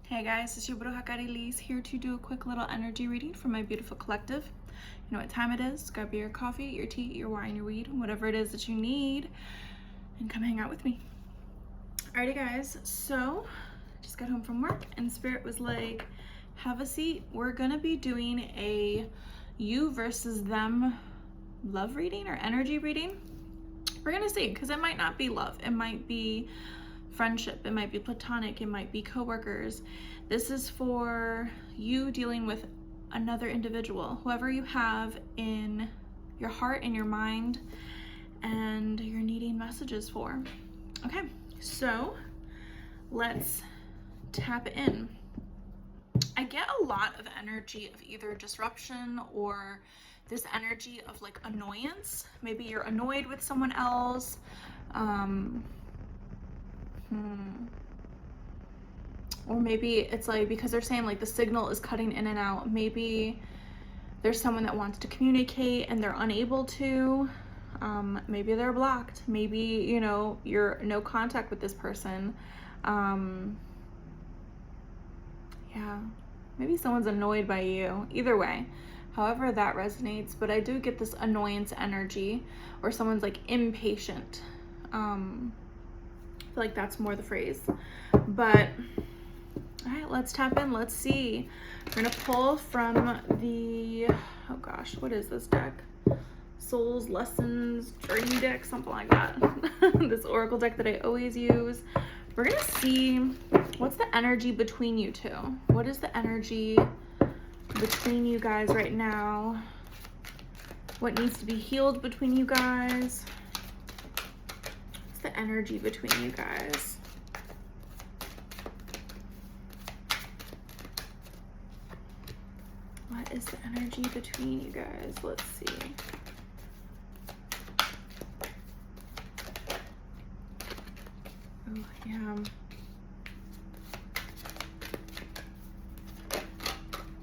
Hey guys, it's your brujacarrieliz here to do a quick little energy reading for my beautiful collective. You know what time it is. Grab your coffee, your tea, your wine, your weed, whatever it is that you need, and come hang out with me. Alrighty guys, so just got home from work and Spirit was like, have a seat. We're gonna be doing a you versus them love reading or energy reading. We're gonna see, because it might not be love. It might be friendship, it might be platonic, it might be coworkers. This is for you dealing with another individual, whoever you have in your heart and your mind and you're needing messages for. Okay, so let's tap in. I get a lot of energy of either disruption or this energy of like annoyance. Maybe you're annoyed with someone else. Or maybe it's like, because they're saying like the signal is cutting in and out, maybe there's someone that wants to communicate and they're unable to. Maybe they're blocked. Maybe, you know, you're no contact with this person. Yeah, maybe someone's annoyed by you. Either way, however that resonates, but I do get this annoyance energy, or someone's like impatient. I feel like that's more the phrase. But all right, let's tap in. Let's see. We're gonna pull from the, oh gosh, what is this deck? Souls, Lessons, Journey deck, something like that. This oracle deck that I always use. We're gonna see what's the energy between you two. What is the energy between you guys right now? What needs to be healed between you guys? What's the energy between you guys? What is the energy between you guys? Let's see. Oh, yeah.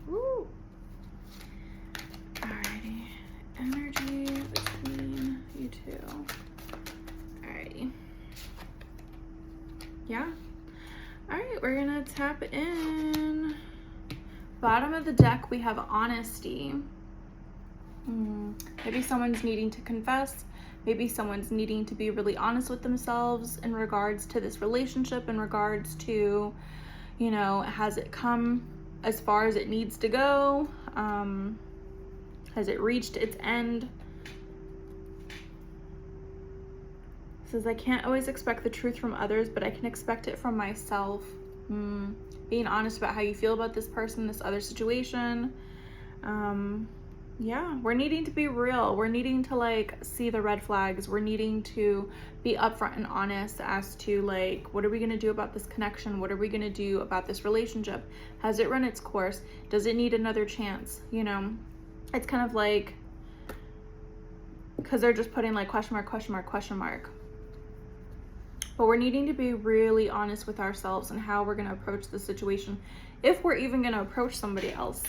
Woo. Alrighty. Energy between you two. Alrighty. Yeah. Alright, we're gonna tap in. Bottom of the deck, we have honesty. Maybe someone's needing to confess. Maybe someone's needing to be really honest with themselves in regards to this relationship, in regards to, you know, has it come as far as it needs to go? Has it reached its end? It says, I can't always expect the truth from others, but I can expect it from myself. Being honest about how you feel about this person, this other situation. Yeah, we're needing to be real. We're needing to like see the red flags. We're needing to be upfront and honest as to like, what are we gonna do about this connection? What are we gonna do about this relationship? Has it run its course? Does it need another chance? You know, it's kind of like, because they're just putting like question mark, question mark, question mark. But we're needing to be really honest with ourselves and how we're going to approach the situation, if we're even going to approach somebody else.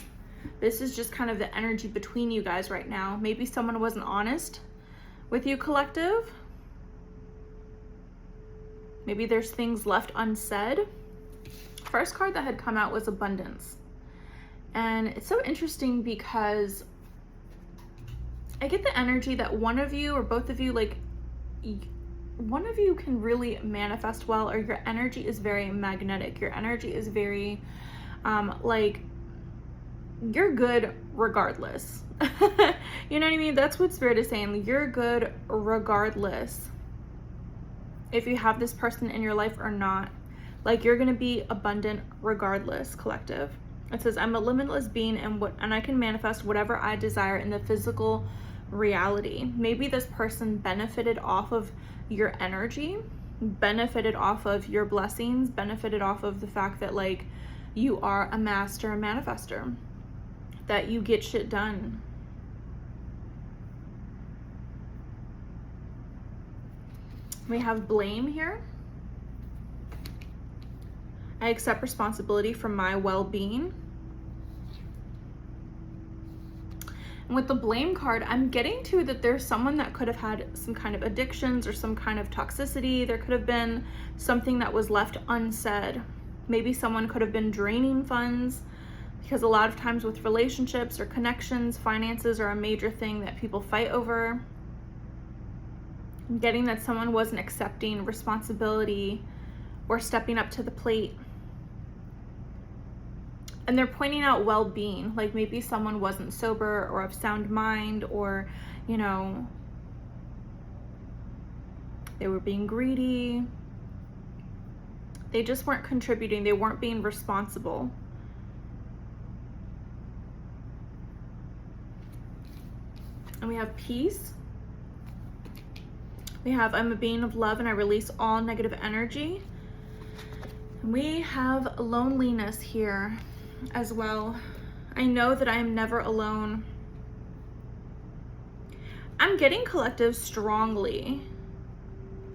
This is just kind of the energy between you guys right now. Maybe someone wasn't honest with you, collective. Maybe there's things left unsaid. First card that had come out was abundance. And it's so interesting because I get the energy that one of you or both of you, like, one of you can really manifest well, or your energy is very magnetic. Your energy is very, like, you're good regardless. You know what I mean? That's what Spirit is saying. You're good regardless if you have this person in your life or not. Like, you're going to be abundant regardless, collective. It says, I'm a limitless being and I can manifest whatever I desire in the physical reality. Maybe this person benefited off of your energy, benefited off of your blessings, benefited off of the fact that like you are a master manifester, that you get shit done. We have blame here. I accept responsibility for my well-being. And with the blame card, I'm getting to that there's someone that could have had some kind of addictions or some kind of toxicity. There could have been something that was left unsaid. Maybe someone could have been draining funds, because a lot of times with relationships or connections, finances are a major thing that people fight over. Getting that someone wasn't accepting responsibility or stepping up to the plate. And they're pointing out well-being, like maybe someone wasn't sober or of sound mind, or, you know, they were being greedy. They just weren't contributing. They weren't being responsible. And we have peace. We have, I'm a being of love and I release all negative energy. And we have loneliness here as well. I know that I am never alone. I'm getting collective strongly.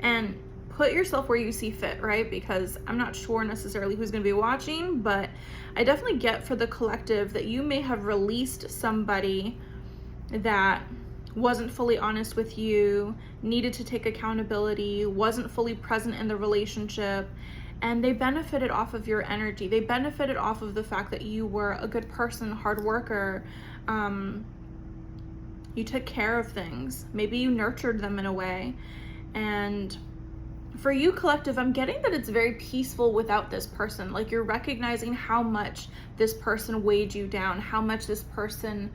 And put yourself where you see fit, right? Because I'm not sure necessarily who's going to be watching, but I definitely get for the collective that you may have released somebody that wasn't fully honest with you, needed to take accountability, wasn't fully present in the relationship, and they benefited off of your energy. They benefited off of the fact that you were a good person, hard worker. You took care of things. Maybe you nurtured them in a way. And for you, collective, I'm getting that it's very peaceful without this person. Like, you're recognizing how much this person weighed you down, how much this person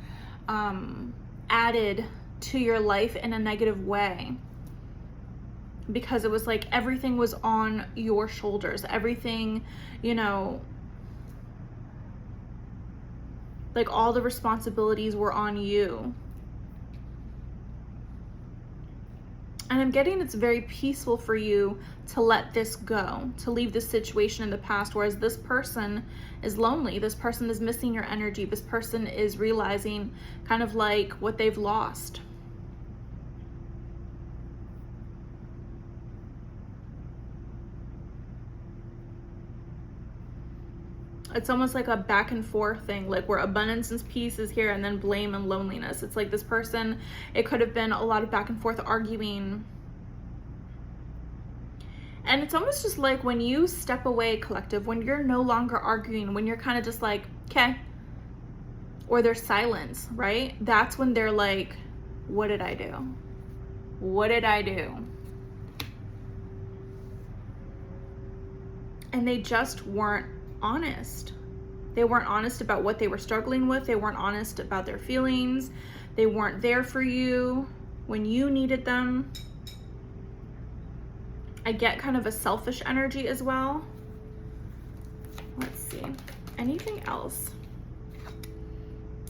added to your life in a negative way, because it was like everything was on your shoulders. Everything, you know, like all the responsibilities were on you. And I'm getting it's very peaceful for you to let this go, to leave this situation in the past, whereas this person is lonely. This person is missing your energy. This person is realizing kind of like what they've lost. It's almost like a back and forth thing, like where abundance and peace is here and then blame and loneliness. It's like this person, it could have been a lot of back and forth arguing. And it's almost just like when you step away, collective, when you're no longer arguing, when you're kind of just like, okay, or there's silence, right? That's when they're like, what did I do? What did I do? And they just weren't honest. They weren't honest about what they were struggling with. They weren't honest about their feelings. They weren't there for you when you needed them. I get kind of a selfish energy as well. Let's see. Anything else?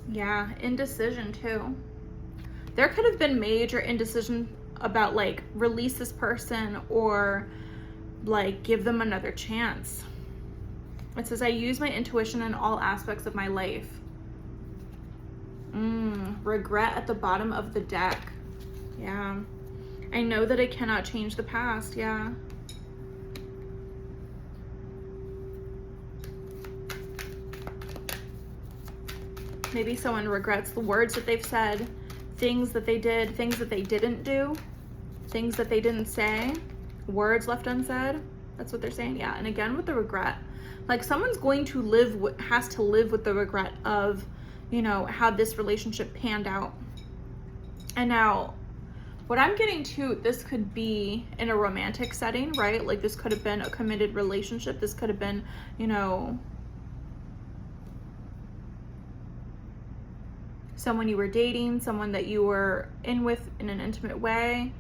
Yeah, indecision too. There could have been major indecision about like release this person or like give them another chance. It says, I use my intuition in all aspects of my life. Regret at the bottom of the deck. Yeah. I know that I cannot change the past. Yeah. Maybe someone regrets the words that they've said, things that they did, things that they didn't do, things that they didn't say, words left unsaid. That's what they're saying. Yeah. And again, with the regret, like someone's going to has to live with the regret of, you know, how this relationship panned out. And now what I'm getting to, this could be in a romantic setting, right? Like this could have been a committed relationship. This could have been, you know, someone you were dating, someone that you were in with in an intimate way.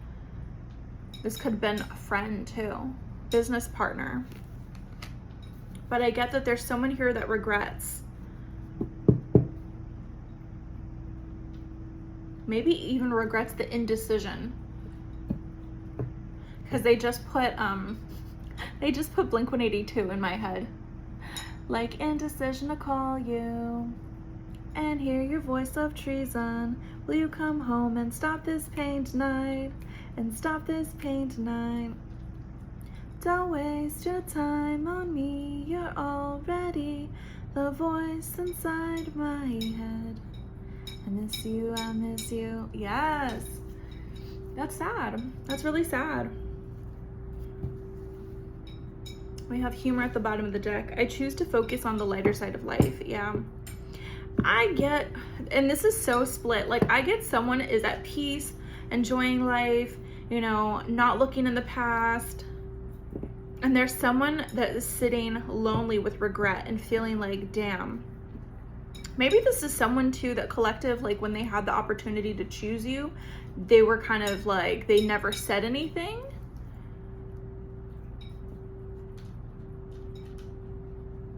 This could have been a friend too, business partner. But I get that there's someone here that regrets. Maybe even regrets the indecision. Because they just put Blink-182 in my head. Like indecision to call you and hear your voice of treason. Will you come home and stop this pain tonight? And stop this pain tonight. Don't waste your time on me, you're already the voice inside my head. I miss you, I miss you. Yes, that's sad. That's really sad. We have humor at the bottom of the deck. I choose to focus on the lighter side of life. Yeah. I get, and this is so split, like I get someone is at peace, enjoying life, you know, not looking in the past. And there's someone that is sitting lonely with regret and feeling like, damn. Maybe this is someone too that collective, like when they had the opportunity to choose you, they were kind of like, they never said anything.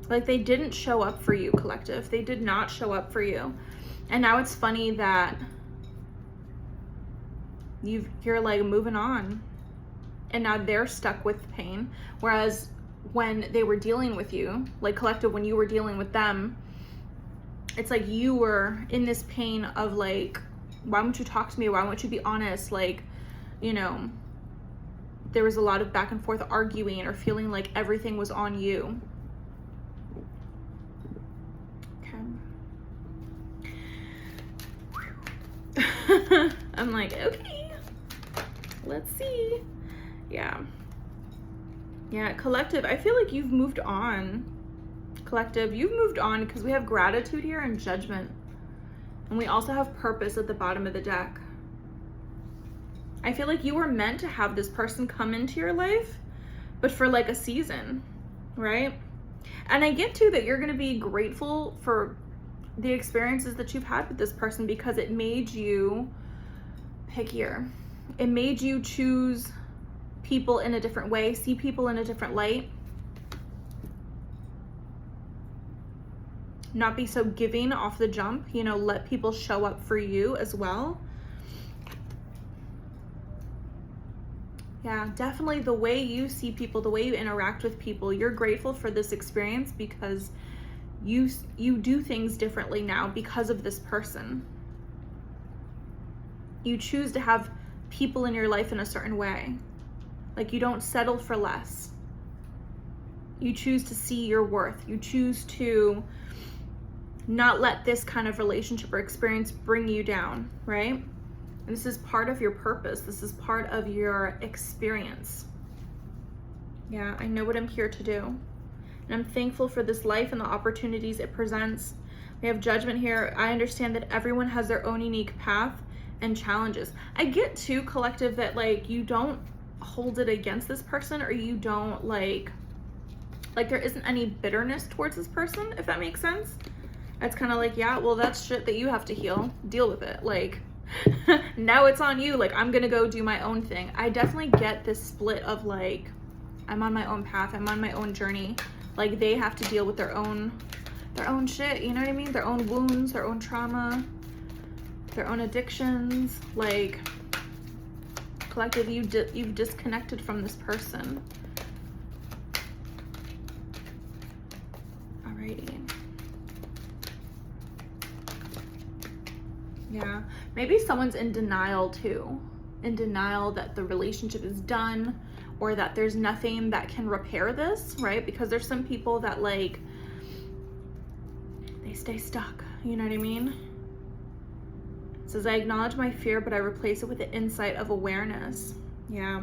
Like they didn't show up for you, collective. They did not show up for you. And now it's funny that you're like moving on. And now they're stuck with pain. Whereas when they were dealing with you, like collective, when you were dealing with them, it's like you were in this pain of like, why won't you talk to me? Why won't you be honest? Like, you know, there was a lot of back and forth arguing or feeling like everything was on you. Okay. I'm like, okay, let's see. Yeah. Yeah, collective, I feel like you've moved on. Collective, you've moved on because we have gratitude here and judgment. And we also have purpose at the bottom of the deck. I feel like you were meant to have this person come into your life, but for like a season, right? And I get too that you're going to be grateful for the experiences that you've had with this person because it made you pickier. It made you choose people in a different way, see people in a different light. Not be so giving off the jump, you know, let people show up for you as well. Yeah, definitely the way you see people, the way you interact with people, you're grateful for this experience because you do things differently now because of this person. You choose to have people in your life in a certain way. Like you don't settle for less. You choose to see your worth. You choose to not let this kind of relationship or experience bring you down, right? And this is part of your purpose. This is part of your experience. Yeah, I know what I'm here to do. And I'm thankful for this life and the opportunities it presents. We have judgment here. I understand that everyone has their own unique path and challenges. I get too, collective, that like you don't hold it against this person, or you don't like there isn't any bitterness towards this person, if that makes sense. It's kind of like, yeah, well, that's shit that you have to heal. Deal with it. Like, now it's on you. Like, I'm gonna go do my own thing. I definitely get this split of like, I'm on my own path. I'm on my own journey. Like, they have to deal with their own shit. You know what I mean? Their own wounds, their own trauma, their own addictions. Like, collective, you've disconnected from this person. Alrighty. Yeah, maybe someone's in denial too. In denial that the relationship is done, or that there's nothing that can repair this, right? Because there's some people that like, they stay stuck, you know what I mean? It says, I acknowledge my fear, but I replace it with the insight of awareness. Yeah.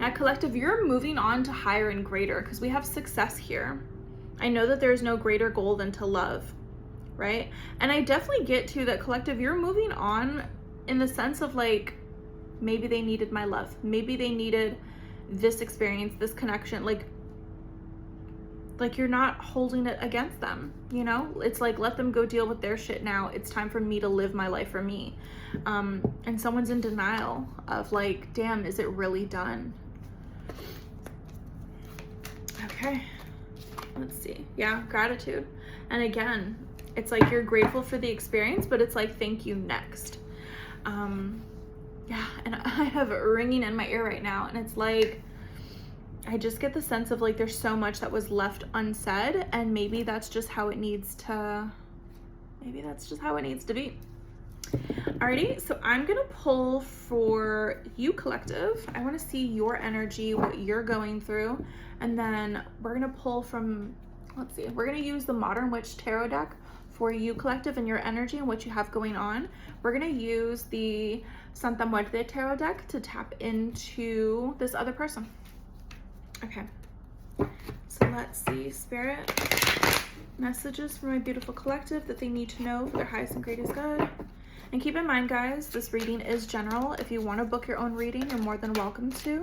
Yeah, collective, you're moving on to higher and greater because we have success here. I know that there's no greater goal than to love, right? And I definitely get to that, collective, you're moving on in the sense of like, maybe they needed my love. Maybe they needed this experience, this connection. Like you're not holding it against them, you know? It's like, let them go deal with their shit now. It's time for me to live my life for me. And someone's in denial of like, damn, is it really done? Okay, let's see. Yeah, gratitude. And again, it's like you're grateful for the experience, but it's like, thank you, next. Yeah, and I have it ringing in my ear right now, and it's like, I just get the sense of like there's so much that was left unsaid, and maybe that's just how it needs to, be. Alrighty, so I'm gonna pull for you, collective. I want to see your energy, what you're going through, and then we're gonna pull from, let's see, we're gonna use the Modern Witch Tarot deck for you, collective, and your energy and what you have going on. We're gonna use the Santa Muerte Tarot deck to tap into this other person. Okay, So let's see, Spirit, messages for my beautiful collective that they need to know for their highest and greatest good. And keep in mind, guys, this reading is general. If you want to book your own reading, you're more than welcome to.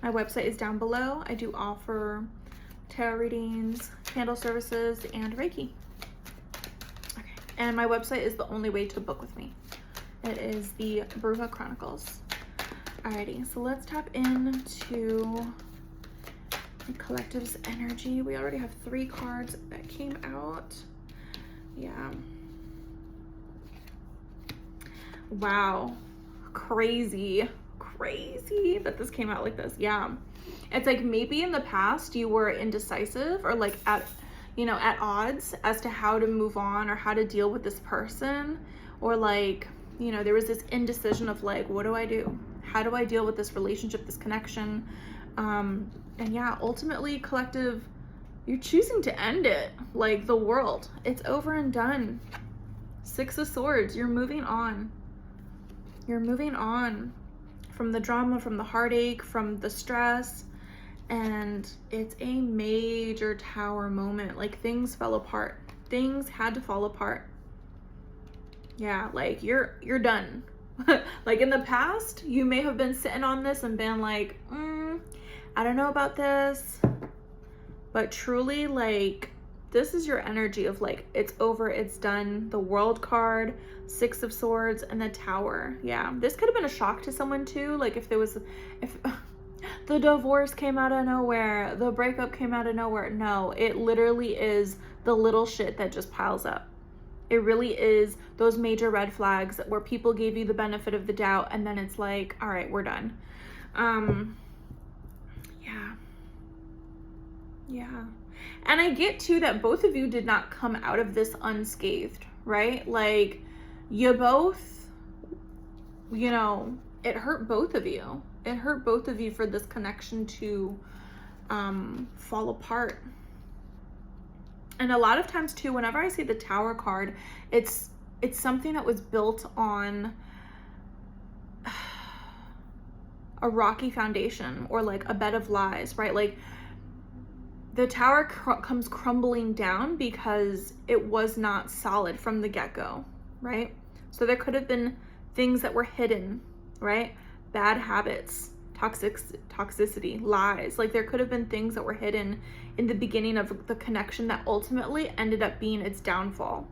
My website is down below. I do offer tarot readings, candle services, and Reiki. Okay. And my website is the only way to book with me. It is the Bruja Chronicles. Alrighty, so let's tap into the collective's energy. We already have 3 cards that came out. Yeah. Wow, crazy that this came out like this. Yeah, it's like maybe in the past you were indecisive or like at odds as to how to move on or how to deal with this person, or like, you know, there was this indecision of like, what do I do? How do I deal with this relationship, this connection? And yeah, ultimately, collective, you're choosing to end it. Like the world, it's over and done. 6 of Swords, you're moving on. You're moving on from the drama, from the heartache, from the stress, and it's a major Tower moment. Like things fell apart. Things had to fall apart. Yeah, like you're done. Like in the past, you may have been sitting on this and been like, I don't know about this, but truly, like, this is your energy of like, it's over, it's done. The World card, 6 of Swords, and the Tower. Yeah, this could have been a shock to someone too. Like if the divorce came out of nowhere, the breakup came out of nowhere. No, it literally is the little shit that just piles up. It really is those major red flags where people gave you the benefit of the doubt, and then it's like, all right, we're done. Yeah. And I get too that both of you did not come out of this unscathed, right? Like you both, you know, it hurt both of you. It hurt both of you for this connection to fall apart. And a lot of times too, whenever I see the Tower card, it's something that was built on a rocky foundation or like a bed of lies, right? Like the Tower comes crumbling down because it was not solid from the get-go, right? So there could have been things that were hidden, right? Bad habits, toxicity, lies. Like there could have been things that were hidden in the beginning of the connection that ultimately ended up being its downfall.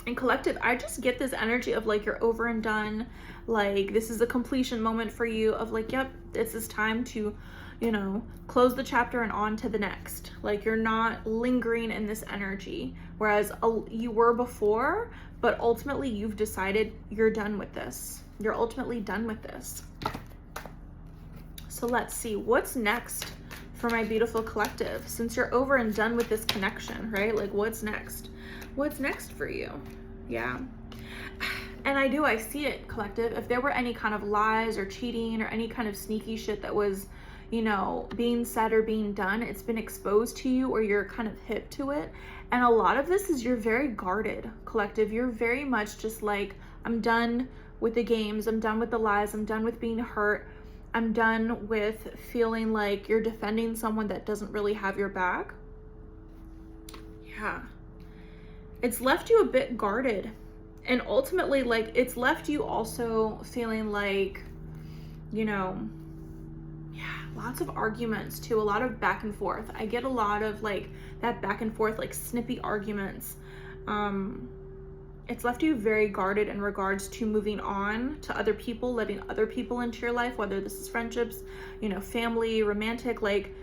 And collective, I just get this energy of like you're over and done. Like this is a completion moment for you of like, yep, this is time to, you know, close the chapter and on to the next. Like you're not lingering in this energy, whereas you were before, but ultimately you've decided you're done with this. You're ultimately done with this. So let's see what's next for my beautiful collective. Since you're over and done with this connection, right? Like what's next? What's next for you? Yeah. And I see it, collective. If there were any kind of lies or cheating or any kind of sneaky shit that was, you know, being said or being done, it's been exposed to you or you're kind of hip to it. And a lot of this is you're very guarded, collective. You're very much just like, I'm done with the games. I'm done with the lies. I'm done with being hurt. I'm done with feeling like you're defending someone that doesn't really have your back. Yeah. It's left you a bit guarded. And ultimately, like, it's left you also feeling like, you know, yeah, lots of arguments too, a lot of back and forth. I get a lot of like that back and forth, like snippy arguments. It's left you very guarded in regards to moving on to other people, letting other people into your life, whether this is friendships, you know, family, romantic, like,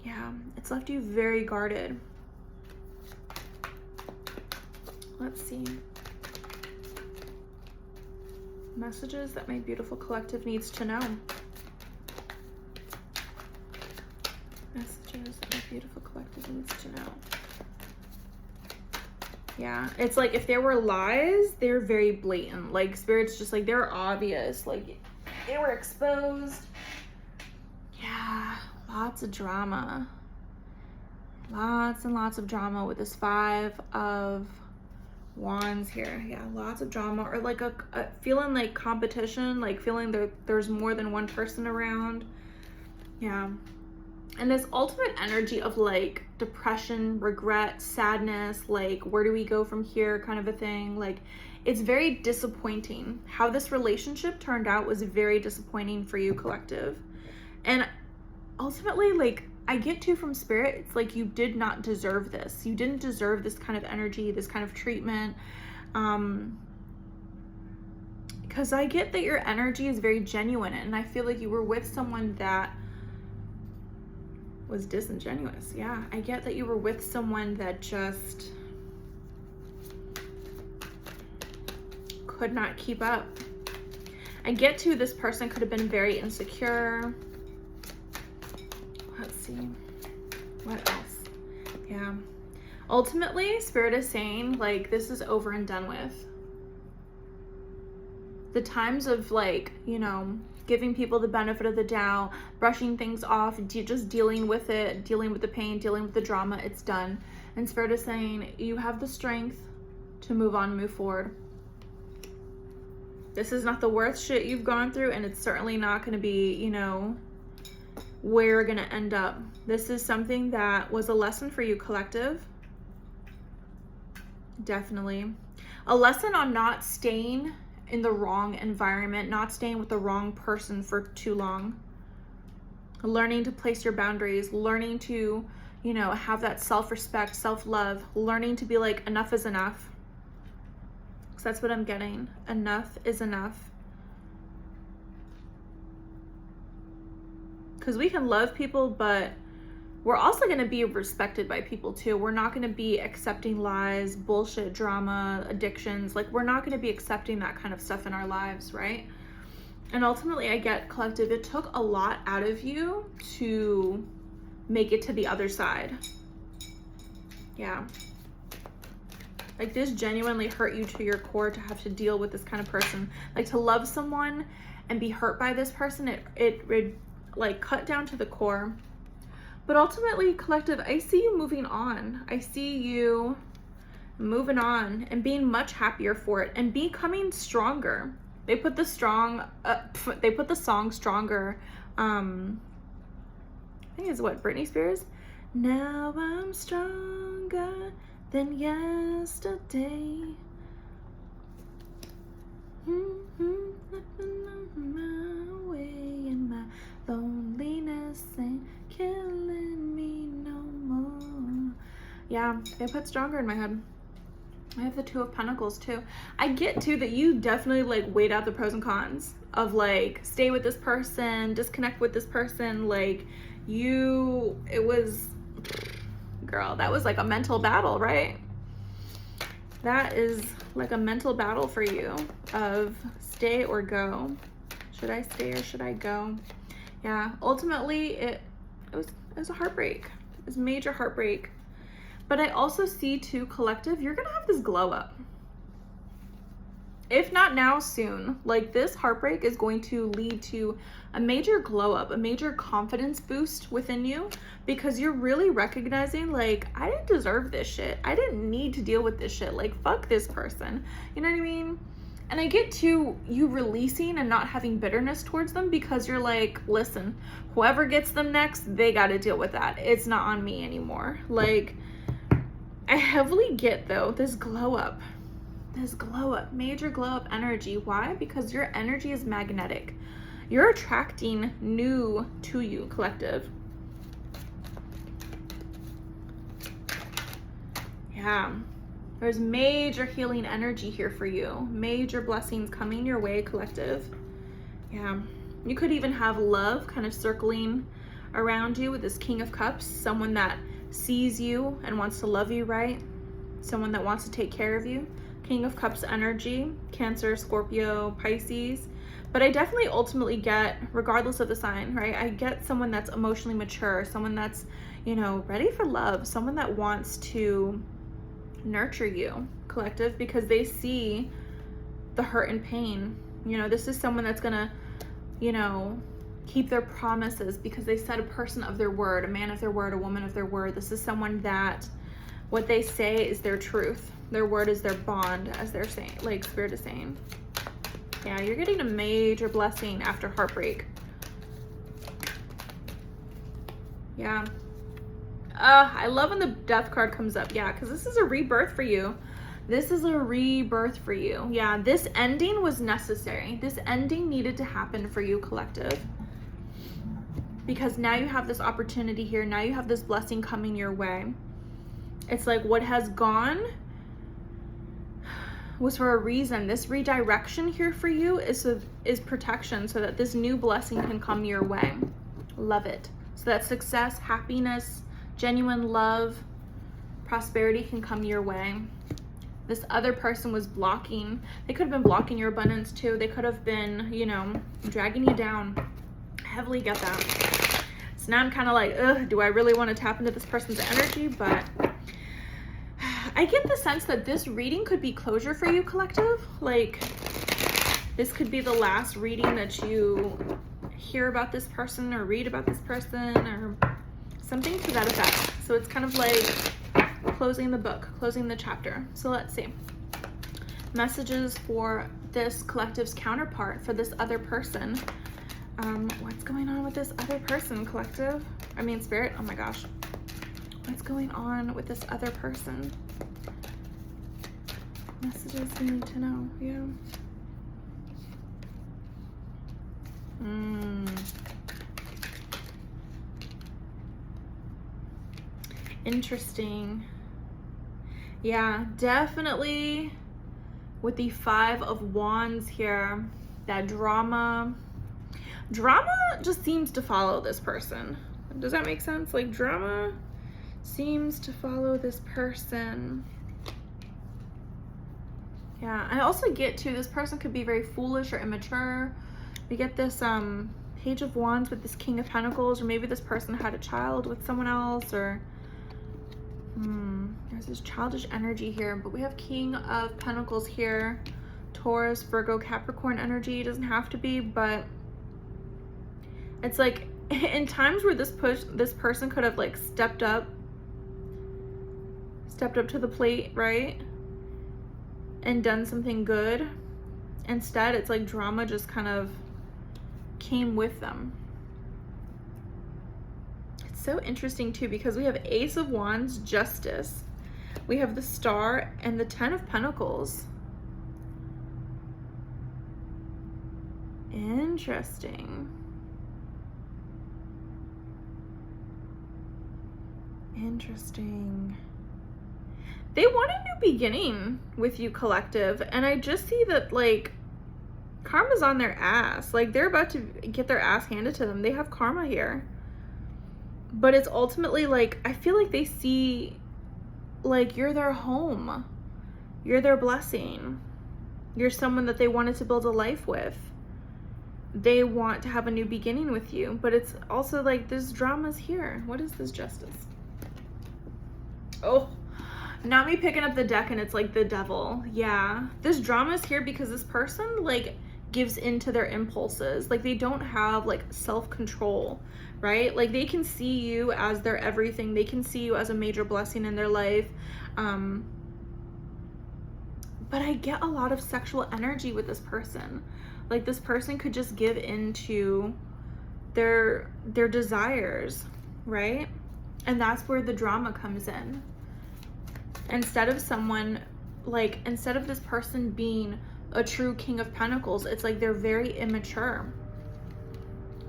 yeah, it's left you very guarded. Let's see. Messages that my beautiful collective needs to know. Messages that my beautiful collective needs to know. Yeah, it's like if there were lies, they're very blatant. Like Spirit's just like, they're obvious. Like they were exposed. Yeah, lots of drama. Lots and lots of drama with this 5 of Wands here. Yeah, lots of drama, or like a feeling like competition, like feeling there's more than one person around. Yeah. And this ultimate energy of like depression, regret, sadness, like where do we go from here kind of a thing. Like it's very disappointing. How this relationship turned out was very disappointing for you, collective. And ultimately, like I get to from spirit, it's like you did not deserve this. You didn't deserve this kind of energy, this kind of treatment. Because I get that your energy is very genuine, and I feel like you were with someone that was disingenuous. Yeah, I get that you were with someone that just could not keep up. I get to this person could have been very insecure. Let's see. What else? Yeah. Ultimately, Spirit is saying, like, this is over and done with. The times of, like, you know, giving people the benefit of the doubt, brushing things off, just dealing with it, dealing with the pain, dealing with the drama, it's done. And Spirit is saying, you have the strength to move on, move forward. This is not the worst shit you've gone through, and it's certainly not going to be, you know, where you're going to end up. This is something that was a lesson for you, collective. Definitely. A lesson on not staying in the wrong environment, not staying with the wrong person for too long. Learning to place your boundaries, learning to, you know, have that self-respect, self-love, learning to be like, enough is enough. Because that's what I'm getting. Enough is enough. Because we can love people, but we're also going to be respected by people too. We're not going to be accepting lies, bullshit, drama, addictions. Like, we're not going to be accepting that kind of stuff in our lives, right? And ultimately, I get, collective, it took a lot out of you to make it to the other side. Yeah. Like, this genuinely hurt you to your core to have to deal with this kind of person. Like, to love someone and be hurt by this person, it like cut down to the core. But ultimately, collective, I see you moving on. I see you moving on and being much happier for it and becoming stronger. They put the song Stronger. I think it's what, Britney Spears? Now I'm stronger than yesterday. My way and my loneliness ain't killing me no more. Yeah, they put Stronger in my head. I have the Two of Pentacles too. I get too that you definitely like weighed out the pros and cons of like, stay with this person, disconnect with this person. Like, it was, girl, that was like a mental battle, right? That is like a mental battle for you of stay or go. Should I stay or should I go? Yeah, ultimately it was a heartbreak. It was a major heartbreak. But I also see too, collective, you're gonna have this glow up. If not now, soon. Like, this heartbreak is going to lead to a major glow up, a major confidence boost within you, because you're really recognizing, like, I didn't deserve this shit. I didn't need to deal with this shit. Like, fuck this person. You know what I mean? And I get to you releasing and not having bitterness towards them, because you're like, listen, whoever gets them next, they got to deal with that. It's not on me anymore. Like, I heavily get, though, this glow up, major glow up energy. Why? Because your energy is magnetic. You're attracting new to you, collective. Yeah. There's major healing energy here for you. Major blessings coming your way, collective. Yeah. You could even have love kind of circling around you with this King of Cups. Someone that sees you and wants to love you, right? Someone that wants to take care of you. King of Cups energy. Cancer, Scorpio, Pisces. But I definitely ultimately get, regardless of the sign, right? I get someone that's emotionally mature. Someone that's, you know, ready for love. Someone that wants to nurture you, collective, because they see the hurt and pain. You know, this is someone that's gonna, you know, keep their promises, because they said a person of their word, a man of their word, a woman of their word. This is someone that what they say is their truth. Their word is their bond, as they're saying, like Spirit is saying. Yeah, you're getting a major blessing after heartbreak. Yeah. I love when the death card comes up. Yeah, because this is a rebirth for you. This is a rebirth for you. Yeah, this ending was necessary. This ending needed to happen for you, collective. Because now you have this opportunity here. Now you have this blessing coming your way. It's like what has gone was for a reason. This redirection here for you is protection, so that this new blessing can come your way. Love it. So that success, happiness, genuine love, prosperity can come your way. This other person was blocking. They could have been blocking your abundance too. They could have been, you know, dragging you down. I heavily get that. So now I'm kind of like, ugh, do I really want to tap into this person's energy? But I get the sense that this reading could be closure for you, collective. Like, this could be the last reading that you hear about this person or read about this person or something to that effect. So it's kind of like closing the book, closing the chapter. So let's see. Messages for this collective's counterpart, for this other person. What's going on with this other person, collective? I mean, spirit, oh my gosh. What's going on with this other person? Messages we need to know, yeah. Interesting. Yeah, definitely with the 5 of Wands here, that drama just seems to follow this person. Does that make sense? Like, drama seems to follow this person. Yeah, I also get too, this person could be very foolish or immature. We get this Page of Wands with this King of Pentacles, or maybe this person had a child with someone else, or there's this childish energy here. But we have King of Pentacles here, Taurus, Virgo, Capricorn energy. It doesn't have to be, but it's like in times where this person could have like stepped up to the plate, right, and done something good. Instead, it's like drama just kind of came with them. It's so interesting too, because we have Ace of Wands, Justice. We have the Star and the 10 of Pentacles. Interesting. Interesting. They want a new beginning with you, collective, and I just see that like karma's on their ass. Like, they're about to get their ass handed to them. They have karma here, but it's ultimately like, I feel like they see like you're their home, you're their blessing, you're someone that they wanted to build a life with. They want to have a new beginning with you, but it's also like this drama's here. What is this Justice? Oh, not me picking up the deck and it's like the Devil. Yeah, this drama's here because this person like gives into their impulses. Like, they don't have like self-control, right? Like, they can see you as their everything. They can see you as a major blessing in their life. But I get a lot of sexual energy with this person. Like, this person could just give into their desires, right? And that's where the drama comes in. Instead of someone, like, instead of this person being a true King of Pentacles, it's like they're very immature.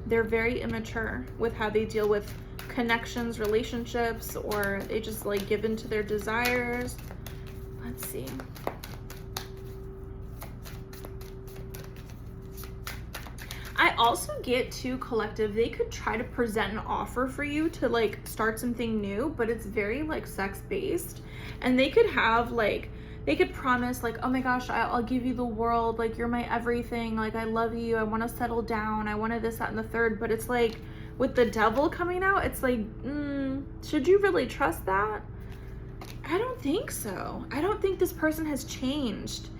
They're very immature with how they deal with connections, relationships, or they just like give into their desires. Let's see. I also get too, collective, they could try to present an offer for you to like start something new, but it's very like sex based, and they could have like, they could promise like, oh my gosh, I'll give you the world, like, you're my everything, like, I love you, I want to settle down, I want to this, that, and the third. But it's like with the Devil coming out, it's like, should you really trust that? I don't think so. I don't think this person has changed.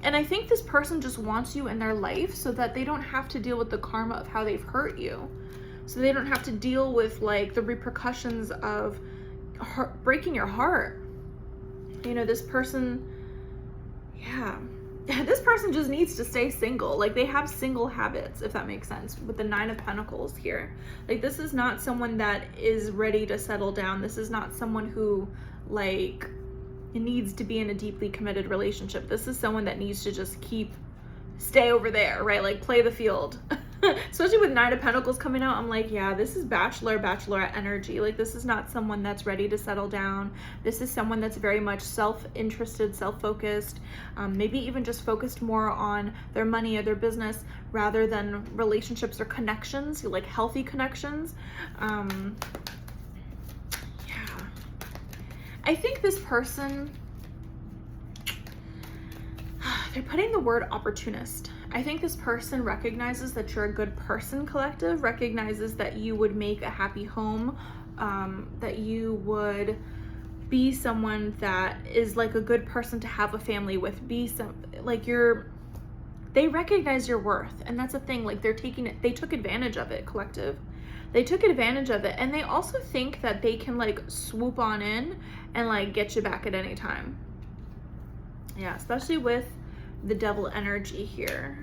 And I think this person just wants you in their life so that they don't have to deal with the karma of how they've hurt you. So they don't have to deal with like the repercussions of breaking your heart. You know, this person, yeah, this person just needs to stay single. Like, they have single habits, if that makes sense, with the 9 of Pentacles here. Like, this is not someone that is ready to settle down. This is not someone who, like, needs to be in a deeply committed relationship. This is someone that needs to just stay over there, right? Like, play the field. Especially with 9 of Pentacles coming out, I'm like, yeah, this is bachelor, bachelorette energy. Like, this is not someone that's ready to settle down. This is someone that's very much self-interested, self-focused, maybe even just focused more on their money or their business rather than relationships or connections, like healthy connections. Yeah. I think this person, they're putting the word opportunist. I think this person recognizes that you're a good person, collective, recognizes that you would make a happy home, that you would be someone that is like a good person to have a family with, they recognize your worth. And that's the thing, like, they took advantage of it, collective. They took advantage of it, and they also think that they can, like, swoop on in and, like, get you back at any time. Yeah, especially with the devil energy here.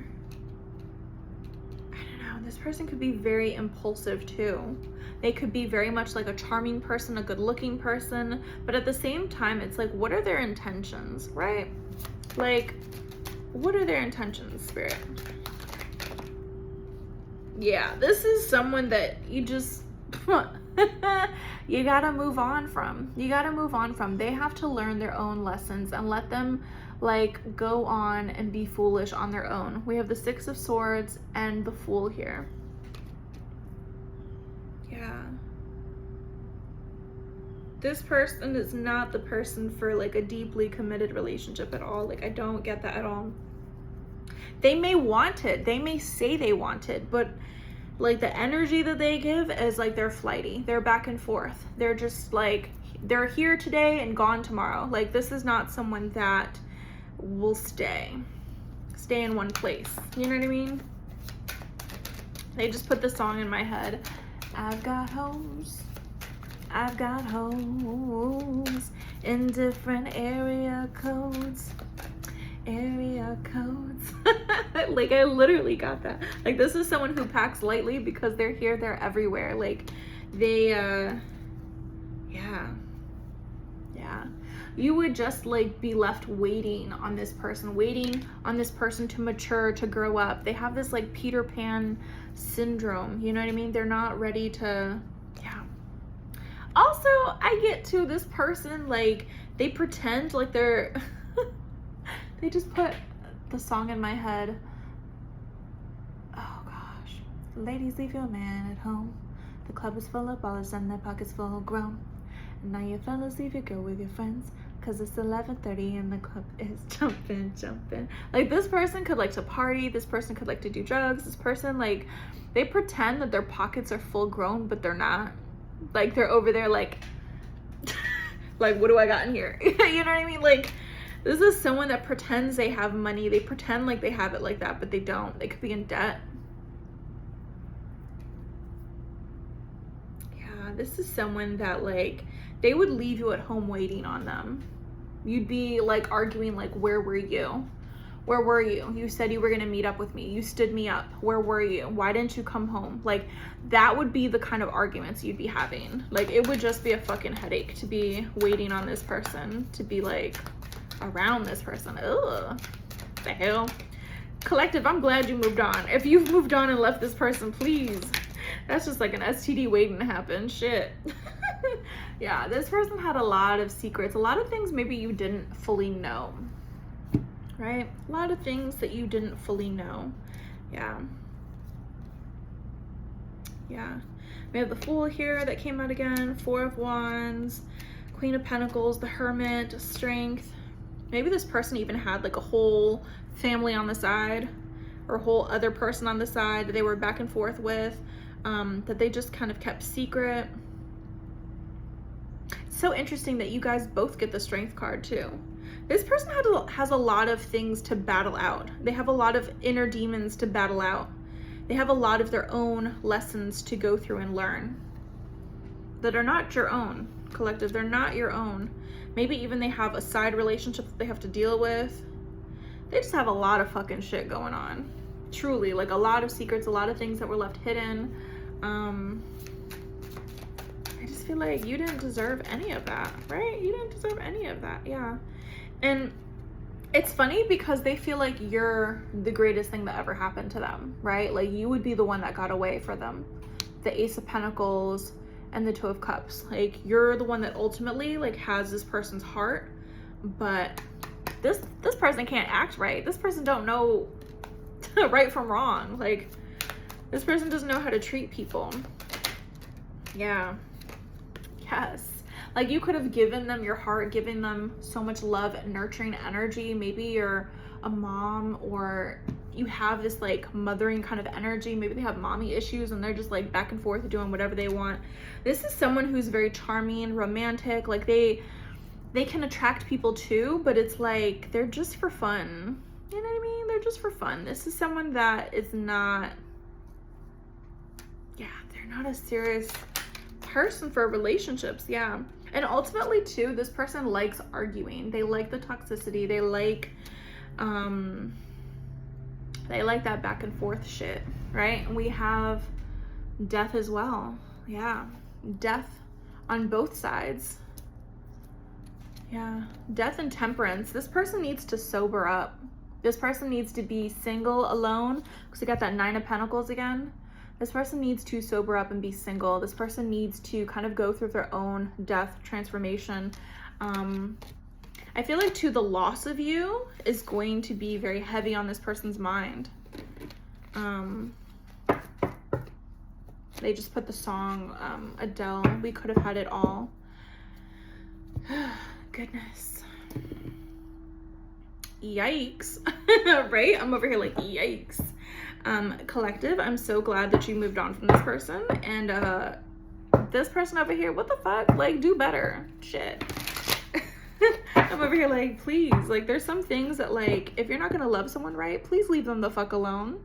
I don't know, this person could be very impulsive too. They could be very much like a charming person, a good looking person, but at the same time, it's like, what are their intentions, right? Like, what are their intentions, Spirit? Yeah, this is someone that you just, you gotta move on from. You gotta move on from. They have to learn their own lessons and let them, like, go on and be foolish on their own. We have the 6 of Swords and the Fool here. Yeah. This person is not the person for, like, a deeply committed relationship at all. Like, I don't get that at all. They may want it. They may say they want it, but, like, the energy that they give is like they're flighty. They're back and forth. They're just like, they're here today and gone tomorrow. Like, this is not someone that will stay in one place. You know what I mean? They just put the song in my head. I've got hoes in different area codes. Like, I literally got that. Like, this is someone who packs lightly because they're here, they're everywhere. Like, they yeah, you would just, like, be left waiting on this person to mature, to grow up. They have this, like, Peter Pan syndrome, you know what I mean? They're not ready to, yeah. Also, I get to this person, like, they pretend like they're they just put the song in my head. Oh gosh. Ladies, leave your man at home. The club is full of ballers and their pockets full grown. And now you fellas leave your girl with your friends, cause it's 11:30 and the club is jumping. Like, this person could like to party. This person could like to do drugs. This person, like, they pretend that their pockets are full grown, but they're not. Like, they're over there like, like, what do I got in here? You know what I mean? Like, this is someone that pretends they have money. They pretend like they have it like that, but they don't. They could be in debt. Yeah, this is someone that, like, they would leave you at home waiting on them. You'd be, like, arguing, like, where were you? Where were you? You said you were going to meet up with me. You stood me up. Where were you? Why didn't you come home? Like, that would be the kind of arguments you'd be having. Like, it would just be a fucking headache to be waiting on this person, to be, like, around this person. Ugh, the hell. Collective, I'm glad you moved on. If you've moved on and left this person, please. That's just like an STD waiting to happen. Shit. Yeah, this person had a lot of secrets, a lot of things maybe you didn't fully know, right? A lot of things that you didn't fully know. Yeah. Yeah. We have the Fool here that came out again. 4 of Wands, Queen of Pentacles, the Hermit, Strength. Maybe this person even had like a whole family on the side, or a whole other person on the side that they were back and forth with, that they just kind of kept secret. It's so interesting that you guys both get the Strength card too. This person has a lot of things to battle out. They have a lot of inner demons to battle out. They have a lot of their own lessons to go through and learn that are not your own, collective. They're not your own. Maybe even they have a side relationship that they have to deal with. they just have a lot of fucking shit going on. Truly, like a lot of secrets, a lot of things that were left hidden. I just feel like you didn't deserve any of that, right? You didn't deserve any of that, yeah. And it's funny because they feel like you're the greatest thing that ever happened to them, right? Like you would be the one that got away for them. The Ace of Pentacles and the Two of Cups. Like you're the one that ultimately like has this person's heart, but this person can't act right. This person don't know right from wrong. Like this person doesn't know how to treat people. Yeah. Yes. Like you could have given them your heart, given them so much love and nurturing energy. Maybe you're a mom or you have this like mothering kind of energy. Maybe they have mommy issues and they're just like back and forth doing whatever they want. This is someone who's very charming, romantic. Like they can attract people too, but it's like they're just for fun. You know what I mean? They're just for fun. This is someone that is not, yeah, they're not a serious person for relationships. Yeah. And ultimately too, this person likes arguing. They like the toxicity. They like that back and forth shit, right? And we have death as well. Yeah. Death on both sides. Yeah. Death and temperance. This person needs to sober up. This person needs to be single, alone, because we got that Nine of Pentacles again. This person needs to sober up and be single. This person needs to kind of go through their own death transformation. I feel like too, the loss of you is going to be very heavy on this person's mind. They just put the song Adele, We Could Have Had It All. Goodness. Yikes. Right? I'm over here like, yikes. Collective, I'm so glad that you moved on from this person. And this person over here, what the fuck? Like, do better. Shit. I'm over here like, please. Like, there's some things that, like, if you're not gonna love someone right, please leave them the fuck alone.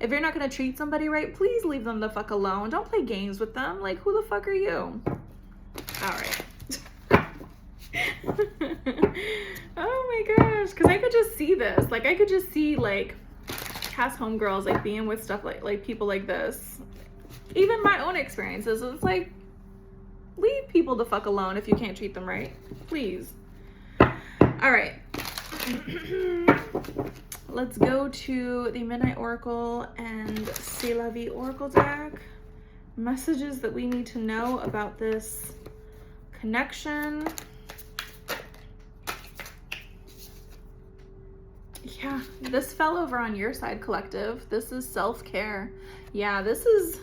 If you're not gonna treat somebody right, please leave them the fuck alone. Don't play games with them. Like, who the fuck are you? All right. Oh my gosh. Because I could just see this. Like, I could just see, like, past homegirls, like, being with stuff like people like this. Even my own experiences. It's like, leave people the fuck alone if you can't treat them right. Please. All right. Let's go to the Midnight Oracle and C'est La Vie Oracle deck. Messages that we need to know about this connection. Yeah, this fell over on your side, collective. This is self-care. Yeah, this is,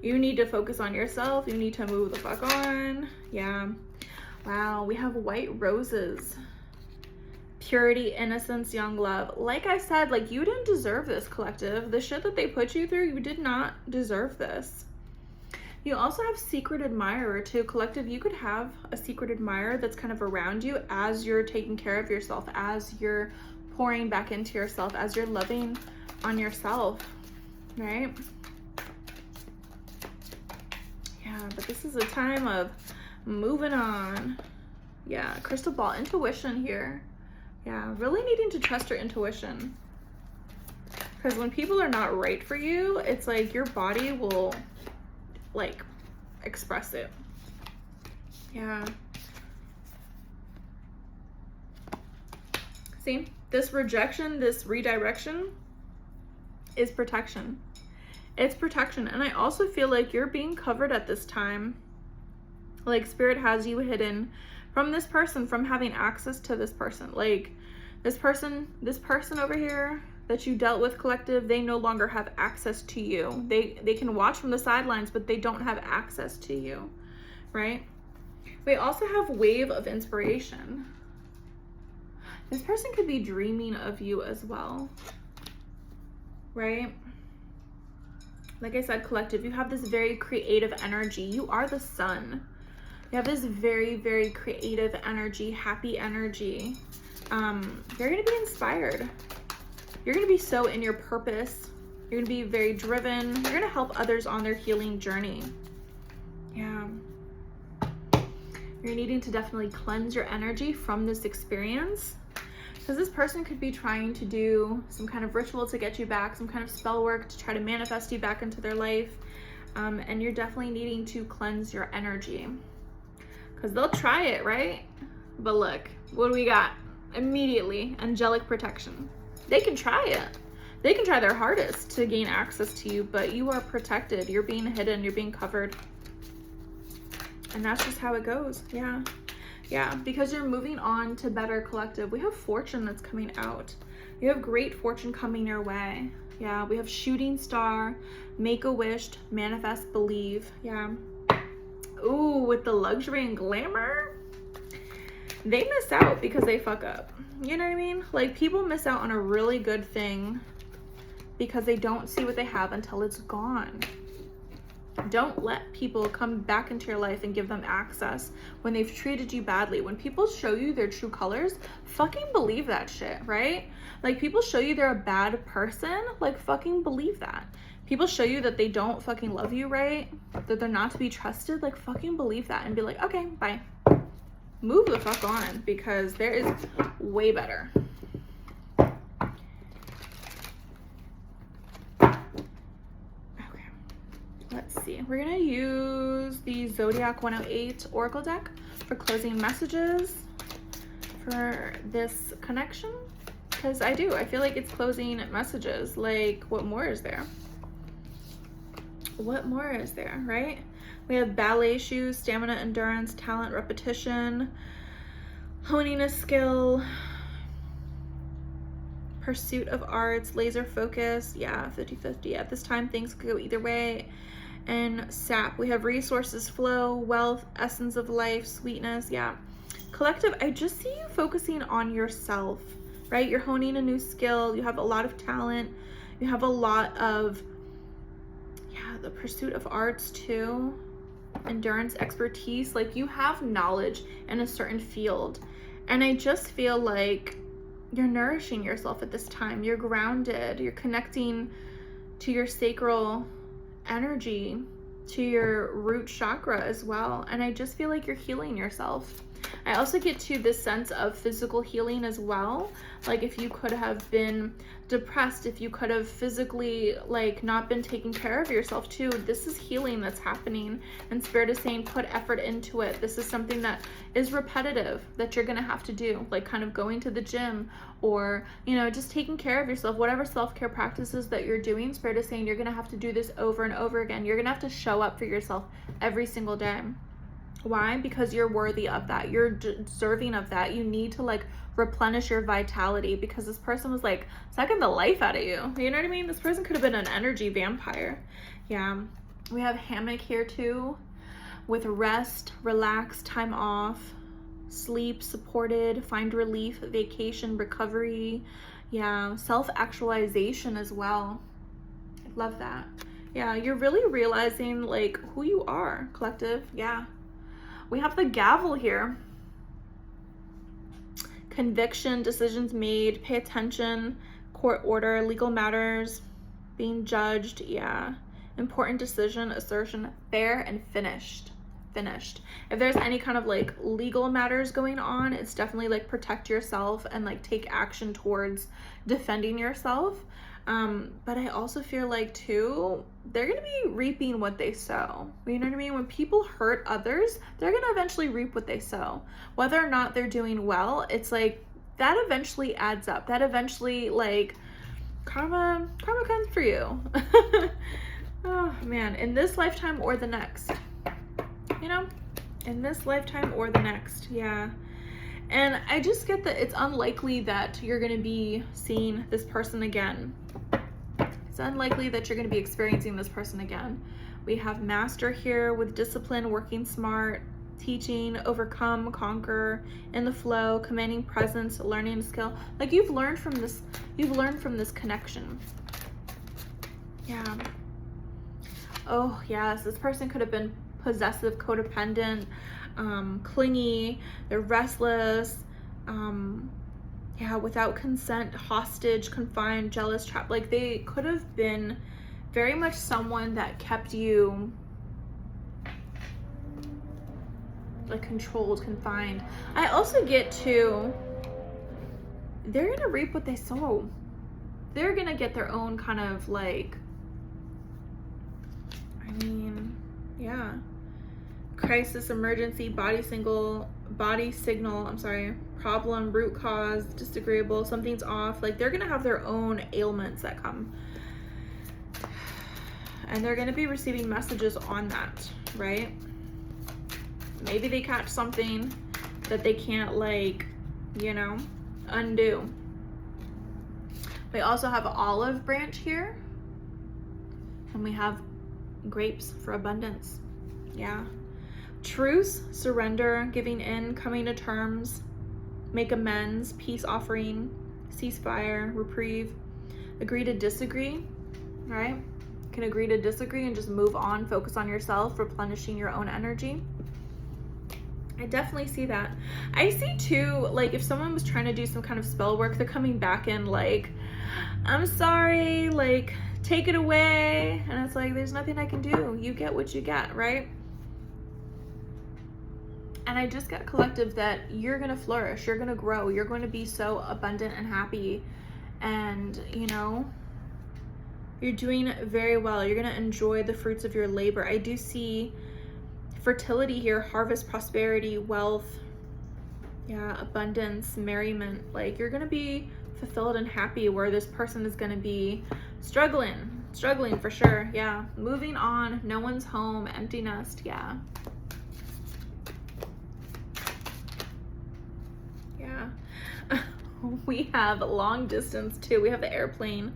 you need to focus on yourself. You need to move the fuck on. Yeah. Wow, we have white roses. Purity, innocence, young love. Like I said, like, you didn't deserve this, collective. The shit that they put you through, you did not deserve this. You also have secret admirer too, collective. You could have a secret admirer that's kind of around you as you're taking care of yourself, as you're pouring back into yourself, as you're loving on yourself, right? Yeah, but this is a time of moving on. Yeah, crystal ball, intuition here. Yeah, really needing to trust your intuition. Because when people are not right for you, it's like your body will, like, express it. Yeah. See, this rejection, this redirection is protection. It's protection. And I also feel like you're being covered at this time. Like, spirit has you hidden from this person, from having access to this person. Like, this person over here that you dealt with, collective, they no longer have access to you. They can watch from the sidelines, but they don't have access to you, right? We also have wave of inspiration. This person could be dreaming of you as well, right? Like I said, collective, you have this very creative energy. You are the sun. You have this very, very creative energy, happy energy. You're going to be inspired. You're going to be so in your purpose. You're going to be very driven. You're going to help others on their healing journey. Yeah. You're needing to definitely cleanse your energy from this experience. Because this person could be trying to do some kind of ritual to get you back, some kind of spell work to try to manifest you back into their life. And you're definitely needing to cleanse your energy. Because they'll try it, right? But look, what do we got? Immediately, angelic protection. They can try it. They can try their hardest to gain access to you, but you are protected. You're being hidden. You're being covered. And that's just how it goes. Yeah. Yeah, because you're moving on to better, collective. We have fortune that's coming out. You have great fortune coming your way. Yeah, we have shooting star, make a wish, manifest, believe. Yeah. Ooh, with the luxury and glamour. They miss out because they fuck up. You know what I mean? Like, people miss out on a really good thing because they don't see what they have until it's gone. Don't let people come back into your life and give them access when they've treated you badly. When people show you their true colors, fucking believe that shit, right? Like, people show you they're a bad person, like, fucking believe that. People show you that they don't fucking love you, right? That they're not to be trusted, like, fucking believe that and be like, okay, bye. Move the fuck on, because there is way better. Let's see. We're going to use the Zodiac 108 Oracle deck for closing messages for this connection. Because I feel like it's closing messages. Like, what more is there? What more is there, right? We have ballet shoes, stamina, endurance, talent, repetition, honing a skill, pursuit of arts, laser focus. Yeah, 50-50. At this time, things could go either way. And sap, we have resources, flow, wealth, essence of life, sweetness. Yeah, collective, I just see you focusing on yourself, right? You're honing a new skill. You have a lot of talent. You have a lot of, yeah, the pursuit of arts too, endurance, expertise. Like, you have knowledge in a certain field, and I just feel like you're nourishing yourself at this time. You're grounded. You're connecting to your sacral energy, to your root chakra as well, and I just feel like you're healing yourself. I also get to this sense of physical healing as well. Like, if you could have been depressed, if you could have physically, like, not been taking care of yourself too, this is healing that's happening, and Spirit is saying put effort into it. This is something that is repetitive that you're gonna have to do, like kind of going to the gym, or, you know, just taking care of yourself. Whatever self-care practices that you're doing, Spirit is saying you're gonna have to do this over and over again. You're gonna have to show up for yourself every single day. Why? Because you're worthy of that. You're deserving of that. You need to, like, replenish your vitality, because this person was, like, sucking the life out of you. You know what I mean? This person could have been an energy vampire. Yeah. We have hammock here too, with rest, relax, time off, sleep, supported, find relief, vacation, recovery. Yeah. Self-actualization as well. I love that. Yeah. You're really realizing, like, who you are, collective. Yeah. We have the gavel here. Conviction, decisions made, pay attention, court order, legal matters, being judged. Yeah. Important decision, assertion, fair, and finished. Finished. If there's any kind of, like, legal matters going on, it's definitely, like, protect yourself and, like, take action towards defending yourself. But I also feel like too, they're going to be reaping what they sow. You know what I mean? When people hurt others, they're going to eventually reap what they sow. Whether or not they're doing well, it's like that eventually adds up. That eventually, like, karma comes for you. Oh man, in this lifetime or the next, you know, in this lifetime or the next. Yeah. And I just get that it's unlikely that you're going to be seeing this person again. It's unlikely that you're going to be experiencing this person again. We have master here with discipline, working smart, teaching, overcome, conquer, in the flow, commanding presence, learning a skill. Like, you've learned from this connection. Yeah. Oh yes, this person could have been possessive, codependent, clingy, they're restless, yeah, without consent, hostage, confined, jealous, trapped. Like, they could have been very much someone that kept you, like, controlled, confined. I also get to they're gonna reap what they sow. They're gonna get their own kind of like, I mean, yeah, crisis, emergency, body signal, problem, root cause, disagreeable, something's off. Like, they're gonna have their own ailments that come, and they're gonna be receiving messages on that, right? Maybe they catch something that they can't, like, you know, undo. We also have an olive branch here, and we have grapes for abundance. Yeah. Truce, surrender, giving in, coming to terms, make amends, peace offering, ceasefire, reprieve, agree to disagree, right? You can agree to disagree and just move on, focus on yourself, replenishing your own energy. I definitely see that. I see too, like, if someone was trying to do some kind of spell work, they're coming back in like, I'm sorry, like, take it away. And it's like, there's nothing I can do. You get what you get, right? And I just got collective that you're going to flourish. You're going to grow. You're going to be so abundant and happy. And, you know, you're doing very well. You're going to enjoy the fruits of your labor. I do see fertility here, harvest, prosperity, wealth, yeah, abundance, merriment. Like, you're gonna be fulfilled and happy, where this person is gonna be struggling for sure. Yeah, moving on, no one's home, empty nest. Yeah, yeah. We have long distance too. We have the airplane,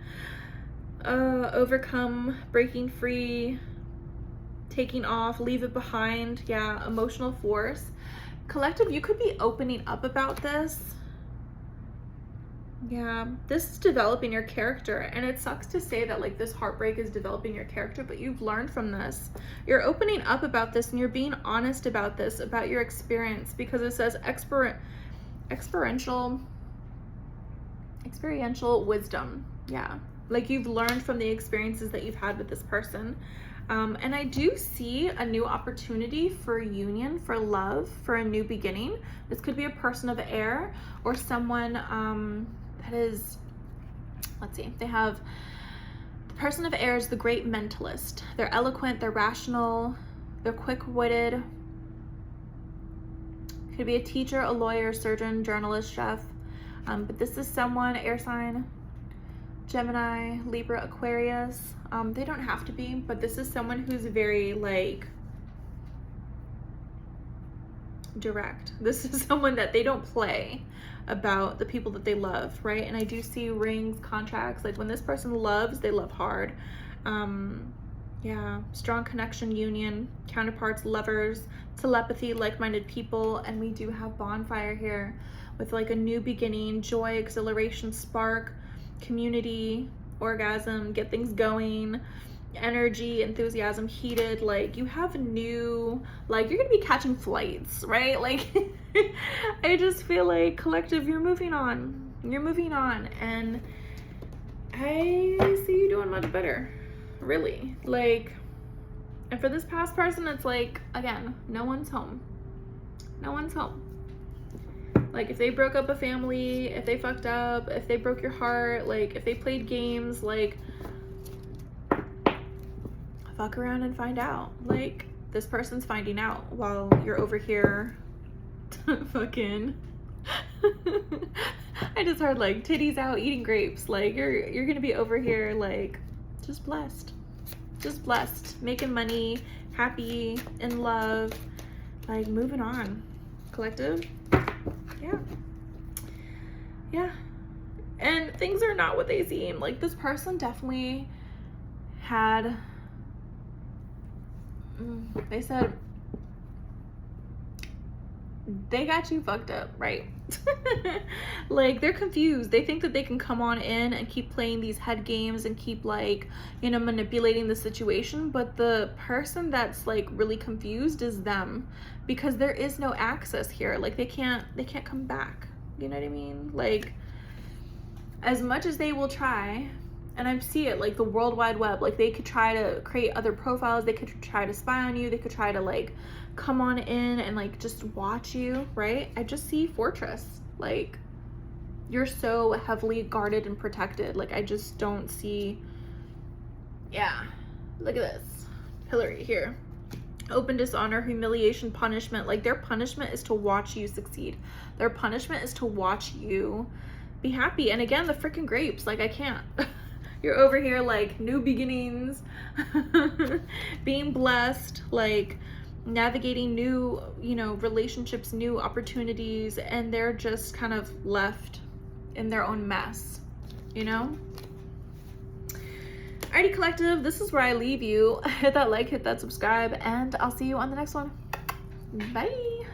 overcome, breaking free, taking off, leave it behind. Yeah, emotional force. Collective, you could be opening up about this. Yeah, this is developing your character, and it sucks to say that, like, this heartbreak is developing your character, but you've learned from this. You're opening up about this, and you're being honest about this, about your experience, because it says experiential wisdom. Yeah, like, you've learned from the experiences that you've had with this person. And I do see a new opportunity for union, for love, for a new beginning. This could be a person of air, or someone that is, let's see, they have, the person of air is the great mentalist. They're eloquent, they're rational, they're quick-witted. Could be a teacher, a lawyer, surgeon, journalist, chef. But this is someone, air sign, Gemini, Libra, Aquarius. They don't have to be, but this is someone who's very, like, direct. This is someone that they don't play about the people that they love, right? And I do see rings, contracts. Like, when this person loves, they love hard. Yeah, strong connection, union, counterparts, lovers, telepathy, like-minded people. And we do have bonfire here with, like, a new beginning, joy, exhilaration, spark, community, orgasm, get things going, energy, enthusiasm, heated. Like, you have new, like, you're gonna be catching flights, right? Like, I just feel like, collective, you're moving on, and I see you doing much better, really. Like, and for this past person, it's like, again, no one's home. Like, if they broke up a family, if they fucked up, if they broke your heart, like, if they played games, like, fuck around and find out. Like, this person's finding out while you're over here fucking I just heard, like, titties out eating grapes. Like, you're gonna be over here, like, just blessed, making money, happy, in love, like, moving on. Collective. Yeah, and things are not what they seem. Like, this person definitely had, they said they got you fucked up, right? Like, they're confused. They think that they can come on in and keep playing these head games and keep, like, you know, manipulating the situation, but the person that's, like, really confused is them, because there is no access here. Like, they can't come back. You know what I mean? Like, as much as they will try, and I see it, like, the World Wide Web, like, they could try to create other profiles, they could try to spy on you, they could try to, like, come on in and, like, just watch you, right? I just see Fortress. Like, You're so heavily guarded and protected. Like, I just don't see, yeah, look at this. Hillary here. Open dishonor, humiliation, punishment. Like, their punishment is to watch you succeed. Their punishment is to watch you be happy. And again, the freaking grapes, like, I can't. You're over here like new beginnings, being blessed, like navigating new, you know, relationships, new opportunities, and they're just kind of left in their own mess, you know? Alrighty, collective, this is where I leave you. Hit that like, hit that subscribe, and I'll see you on the next one. Bye.